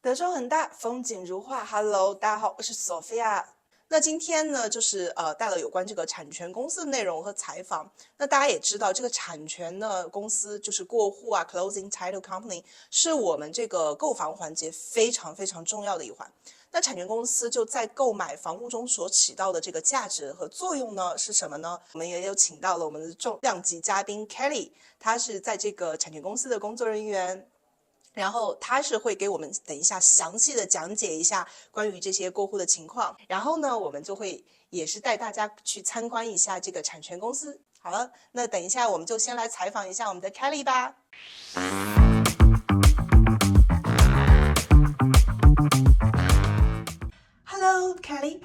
德州很大，风景如画。Hello， 大家好，我是 Sophia。那今天呢，就是带了有关这个产权公司的内容和采访。那大家也知道，这个产权呢公司就是过户啊 ，closing title company 是我们这个购房环节非常非常重要的一环。那产权公司就在购买房屋中所起到的这个价值和作用呢是什么呢？我们也有请到了我们的重量级嘉宾 Kelly， 他是在这个产权公司的工作人员。然后他是会给我们等一下详细的讲解一下关于这些过户的情况，然后呢，我们就会也是带大家去参观一下这个产权公司。好了，那等一下我们就先来采访一下我们的 Kelly 吧。Hello, Kelly.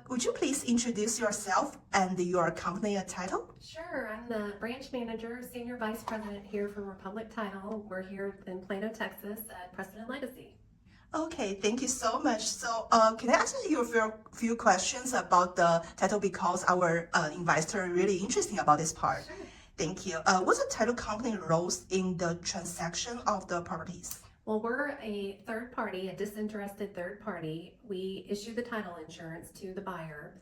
Would you please introduce yourself and your company and title? Sure. I'm the branch manager, senior vice president here for Republic Title. We're here in Plano, Texas at Preston & Legacy. Okay, thank you so much. So, can I ask you a few questions about the title because our investor are really interesting about this part. Sure. Thank you. What's the title company roles in the transaction of the properties? Well, we're a third party, a disinterested third party. We issue the title insurance to the buyer.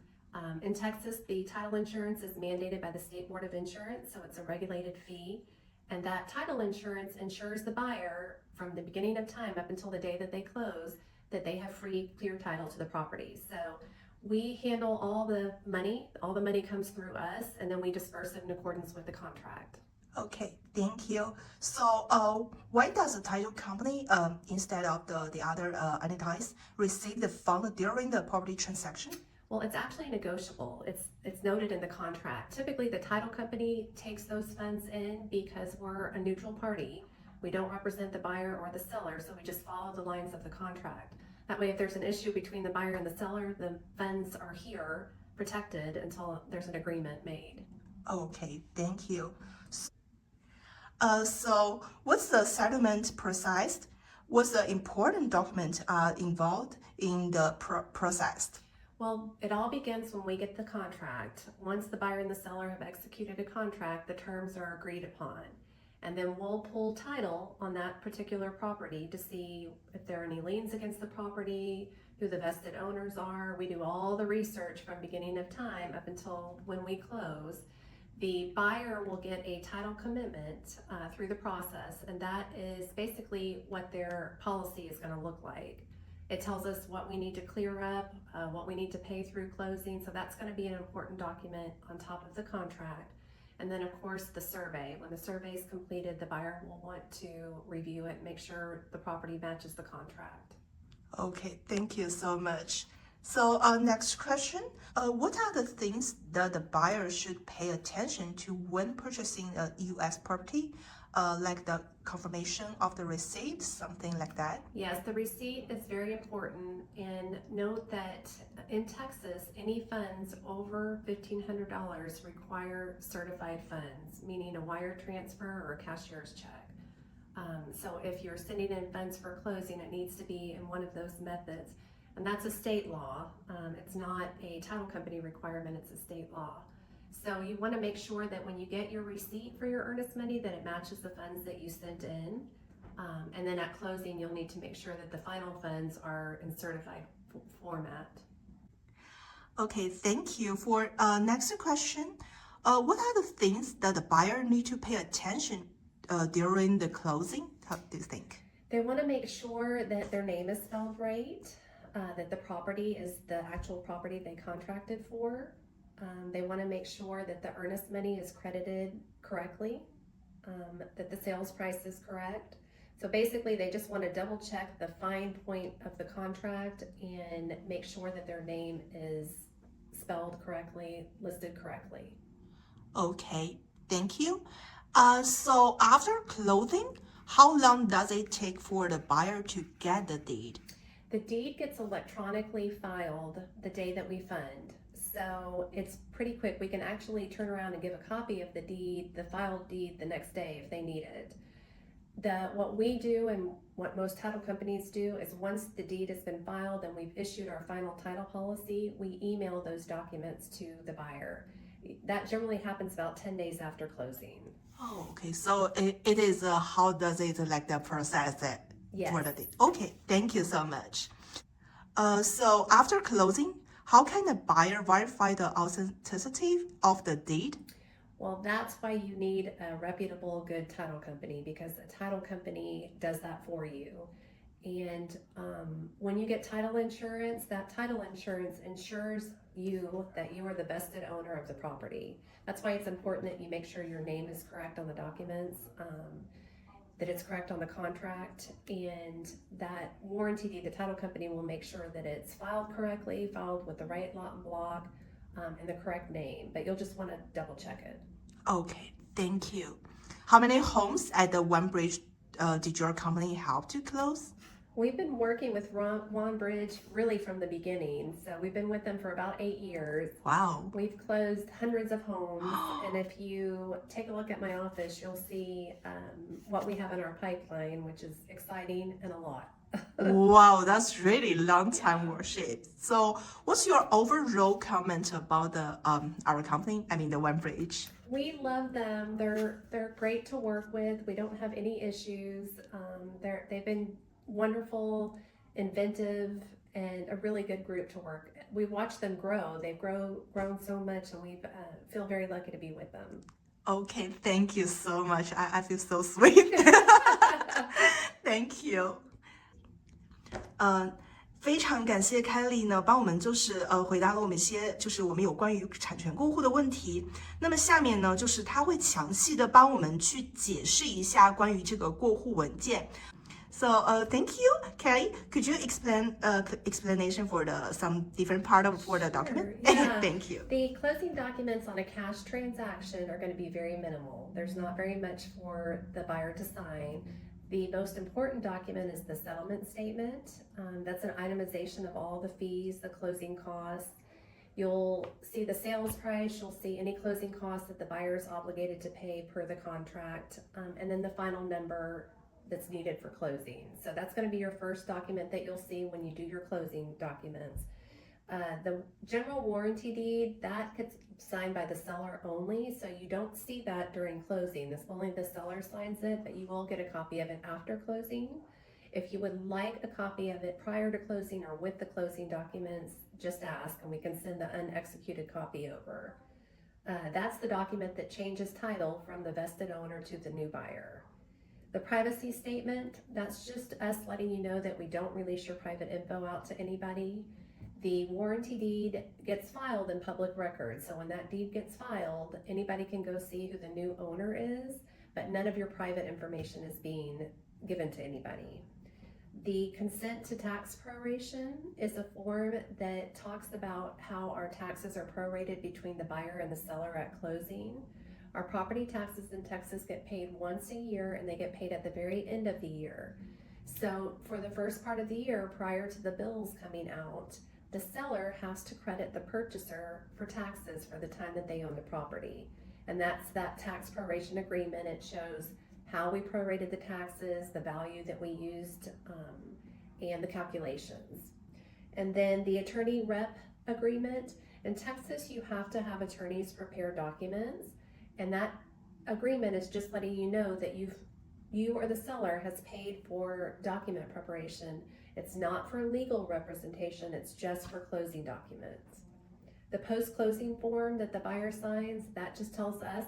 In Texas, the title insurance is mandated by the State Board of Insurance, so it's a regulated fee. And that title insurance ensures the buyer from the beginning of time up until the day that they close that they have free, clear title to the property. So we handle all the money comes through us, and then we disperse it in accordance with the contract. Okay, thank you. So, why does the title company, instead of the other entities, receive the fund during the property transaction? Well, it's actually negotiable. It's noted in the contract. Typically, the title company takes those funds in because we're a neutral party. We don't represent the buyer or the seller, so we just follow the lines of the contract. That way, if there's an issue between the buyer and the seller, the funds are here protected until there's an agreement made. Okay, thank you. So what's the settlement process? What's the important document involved in the process? Well, it all begins when we get the contract. Once the buyer and the seller have executed a contract, the terms are agreed upon. And then we'll pull title on that particular property to see if there are any liens against the property, who the vested owners are. We do all the research from beginning of time up until when we close. The buyer will get a title commitment through the process, and that is basically what their policy is going to look like. It tells us what we need to clear up, what we need to pay through closing, so that's going to be an important document on top of the contract. And then, of course, the survey. When the survey is completed, the buyer will want to review it and make sure the property matches the contract. Okay, thank you so much. So next question, what are the things that the buyer should pay attention to when purchasing a U.S. property, like the confirmation of the receipt, something like that? Yes, the receipt is very important, and note that in Texas, any funds over $1,500 require certified funds, meaning a wire transfer or a cashier's check. So if you're sending in funds for closing, it needs to be in one of those methods. And that's a state law. It's not a title company requirement, it's a state law. So you want to make sure that when you get your receipt for your earnest money that it matches the funds that you sent in. And then at closing, you'll need to make sure that the final funds are in certified format. Okay, thank you. For next question, what are the things that the buyer need to pay attention during the closing? How do you think? They want to make sure that their name is spelled right. That the property is the actual property they contracted for. They want to make sure that the earnest money is credited correctly, that the sales price is correct. So basically, they just want to double check the fine point of the contract and make sure that their name is spelled correctly, listed correctly. Okay, thank you. So after closing, how long does it take for the buyer to get the deed? The deed gets electronically filed the day that we fund. So it's pretty quick. We can actually turn around and give a copy of the deed, the filed deed, the next day if they need it. What we do and what most title companies do is once the deed has been filed and we've issued our final title policy, we email those documents to the buyer. That generally happens about 10 days after closing. Oh, okay. So it is how does it like the process Yes. for the deed. Okay, thank you so much. So after closing, how can the buyer verify the authenticity of the deed? Well, that's why you need a reputable, good title company, because a title company does that for you. And when you get title insurance, that title insurance ensures you that you are the vested owner of the property. That's why it's important that you make sure your name is correct on the documents, that it's correct on the contract, and that warranty deed, the title company will make sure that it's filed correctly, filed with the right lot and block, and the correct name. But you'll just want to double check it. Okay, thank you. How many homes at the One Bridge did your company help to close? We've been working with One Bridge really from the beginning. So we've been with them for about 8 years. Wow. We've closed hundreds of homes. And if you take a look at my office, you'll see what we have in our pipeline, which is exciting and a lot. Wow, that's really long time worship. So what's your overall comment about the our company? I mean the One Bridge. We love them. They're great to work with. We don't have any issues. They've been wonderful, inventive, and a really good group to work. We watch them grow. They've grown so much, and we feel very lucky to be with them. Okay, thank you so much. I feel so sweet. Thank you. 非常感谢 Kelly 呢，帮我们回答了我们一些我们有关于产权过户的问题。那么下面呢，他会详细的帮我们去解释一下关于这个过户文件。So thank you, Kelly. Could you explain explanation for some different part for the document? Sure, yeah. Thank you. The closing documents on a cash transaction are going to be very minimal. There's not very much for the buyer to sign. The most important document is the settlement statement. That's an itemization of all the fees, the closing costs. You'll see the sales price, you'll see any closing costs that the buyer is obligated to pay per the contract, and then the final number that's needed for closing. So that's going to be your first document that you'll see when you do your closing documents. The general warranty deed, that gets signed by the seller only, so you don't see that during closing. Only the seller signs it, but you will get a copy of it after closing. If you would like a copy of it prior to closing or with the closing documents, just ask and we can send the unexecuted copy over. That's the document that changes title from the vested owner to the new buyer. The privacy statement, that's just us letting you know that we don't release your private info out to anybody. The warranty deed gets filed in public records. So when that deed gets filed, anybody can go see who the new owner is, but none of your private information is being given to anybody. The consent to tax proration is a form that talks about how our taxes are prorated between the buyer and the seller at closing. Our property taxes in Texas get paid once a year, and they get paid at the very end of the year. So for the first part of the year, prior to the bills coming out, the seller has to credit the purchaser for taxes for the time that they own the property. And that's that tax proration agreement. It shows how we prorated the taxes, the value that we used, and the calculations. And then the attorney rep agreement. In Texas, you have to have attorneys prepare documents. And that agreement is just letting you know that you or the seller has paid for document preparation. It's not for legal representation, it's just for closing documents. The post-closing form that the buyer signs, that just tells us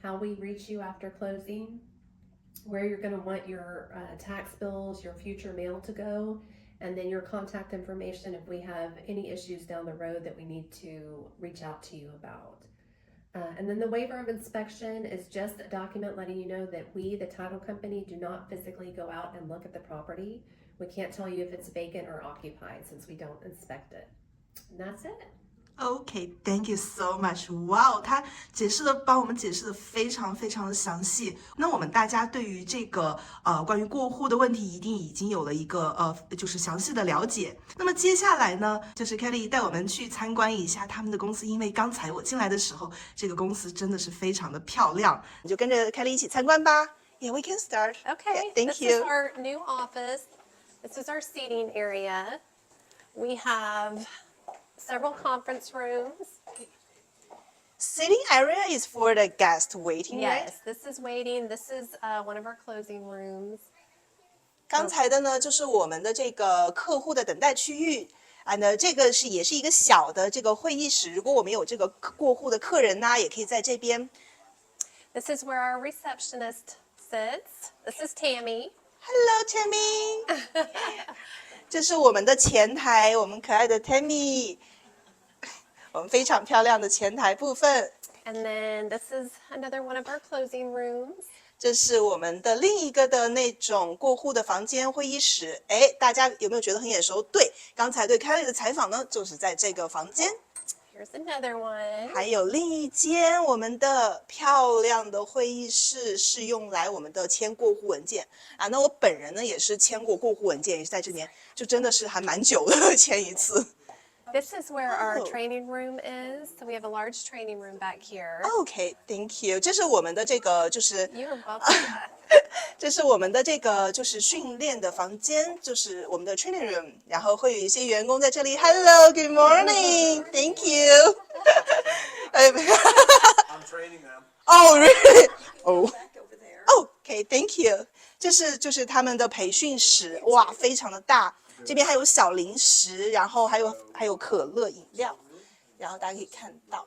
how we reach you after closing, where you're going to want your tax bills, your future mail to go, and then your contact information if we have any issues down the road that we need to reach out to you about. And then the waiver of inspection is just a document letting you know that we, the title company, do not physically go out and look at the property. We can't tell you if it's vacant or occupied since we don't inspect it. And that's it. Okay, thank you so much. Wow, 他帮我们解释的非常非常的详细。那我们大家对于这个关于过户的问题，一定已经有了一个详细的了解。那么接下来呢，Kelly 带我们去参观一下他们的公司，因为刚才我进来的时候，这个公司真的是非常的漂亮。你就跟着 Kelly 一起参观吧。Yeah, we can start. Okay, yeah, thank you. This is our new office. This is our seating area. We have several conference rooms. Sitting area is for the guest waiting, Yes, right? this is waiting. This is one of our closing rooms. 刚才的呢就是我们的这个客户的等待区域。这个也是一个小的这个会议室，如果我们有这个过户的客人呢，也可以在这边。This is where our receptionist sits. This is Tammy. Hello, Tammy. 这是我们的前台，我们可爱的 Tammy， 我们非常漂亮的前台部分。And then this is another one of our closing rooms. 这是我们的另一个的那种过户的房间会议室。大家有没有觉得很眼熟？对，刚才对 Kelly 的采访呢，就是在这个房间。Here's another one. 还有另一间我们的漂亮的会议室是用来我们的签过户文件啊。那我本人呢也是签过过户文件，也是在这边，就真的是还蛮久的签一次。This is where our training room is. So we have a large training room back here. Okay, thank you. 这是我们的这个就是 You're welcome. 这是我们的这个就是训练的房间，就是我们的 training room， 然后会有一些员工在这里。Hello, good morning. Thank you. I'm training them. Oh, really? Oh. Okay, thank you. 这是就是他们的培训室，哇，非常的大。这边还有小零食，然后还有可乐饮料，然后大家可以看到，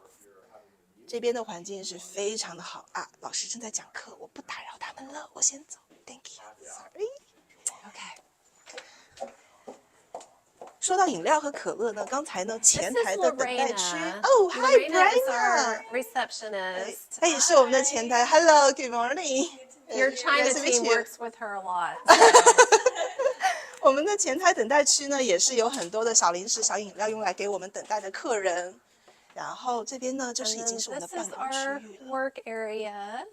这边的环境是非常的好啊。老师正在讲课，我不打扰他们了，我先走。Thank you. Sorry. OK. 说到饮料和可乐呢，刚才呢前台的等待区。Oh, hi, Lorena is Brenna. our receptionist. 她也是我们的前台。Hello, good morning. Your China Nice to meet team you. works with her a lot. 我们的前台等待区呢，也是有很多的小零食、小饮料用来给我们等待的客人。然后这边呢，就是已经是我们的 This 办 is 公 our 区域了。 work area.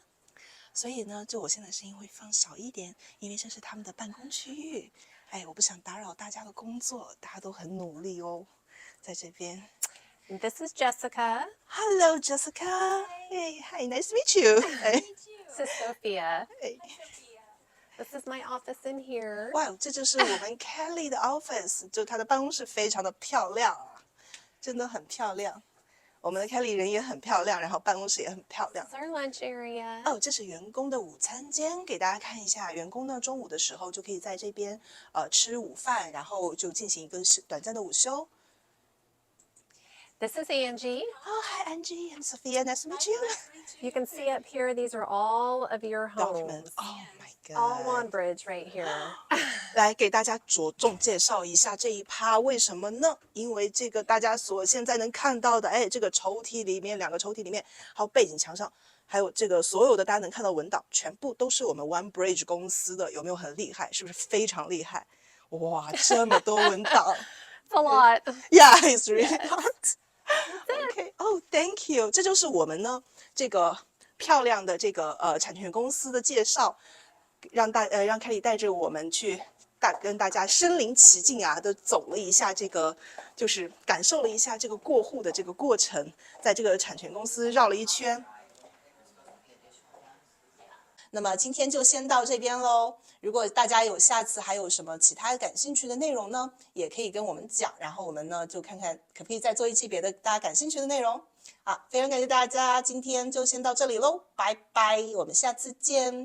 所以呢，就我现在声音会放小一点，因为这是他们的办公区域。我不想打扰大家的工作，大家都很努力哦，在这边。And this is Jessica. Hello, Jessica. Hey, hi, nice to meet you. This is Sophia. 哎 This is my office in here. 哇，这就是我们 Kelly 的 office， 就她的办公室非常的漂亮啊，真的很漂亮。我们的 Kelly 人也很漂亮，然后办公室也很漂亮。 This is our lunch area. 哦，这是员工的午餐间，给大家看一下。员工呢，中午的时候就可以在这边吃午饭，然后就进行一个短暂的午休。This is Angie. Oh, hi, Angie and Sophia. Nice to meet you. You can see up here, these are all of your Documents. homes. Oh my All god. on bridge right here. 来给大家着重介绍一下这一趴，为什么呢？因为这个大家所现在能看到的，这个抽屉里面，两个抽屉里面，还有背景墙上，还有这个所有的大家能看到文档，全部都是我们 OneBridge 公司的，有没有很厉害？是不是非常厉害？哇，这么多文档。It's a lot. Yeah, it's really hard. Okay. Oh, thank you. 这就是我们呢这个漂亮的这个产权公司的介绍，让Kelly 带着我们去跟大家身临其境啊，都走了一下这个，就是感受了一下这个过户的这个过程，在这个产权公司绕了一圈。那么今天就先到这边喽。如果大家有下次还有什么其他感兴趣的内容呢，也可以跟我们讲，然后我们呢就看看可不可以再做一期别的大家感兴趣的内容。好，非常感谢大家，今天就先到这里喽，拜拜，我们下次见。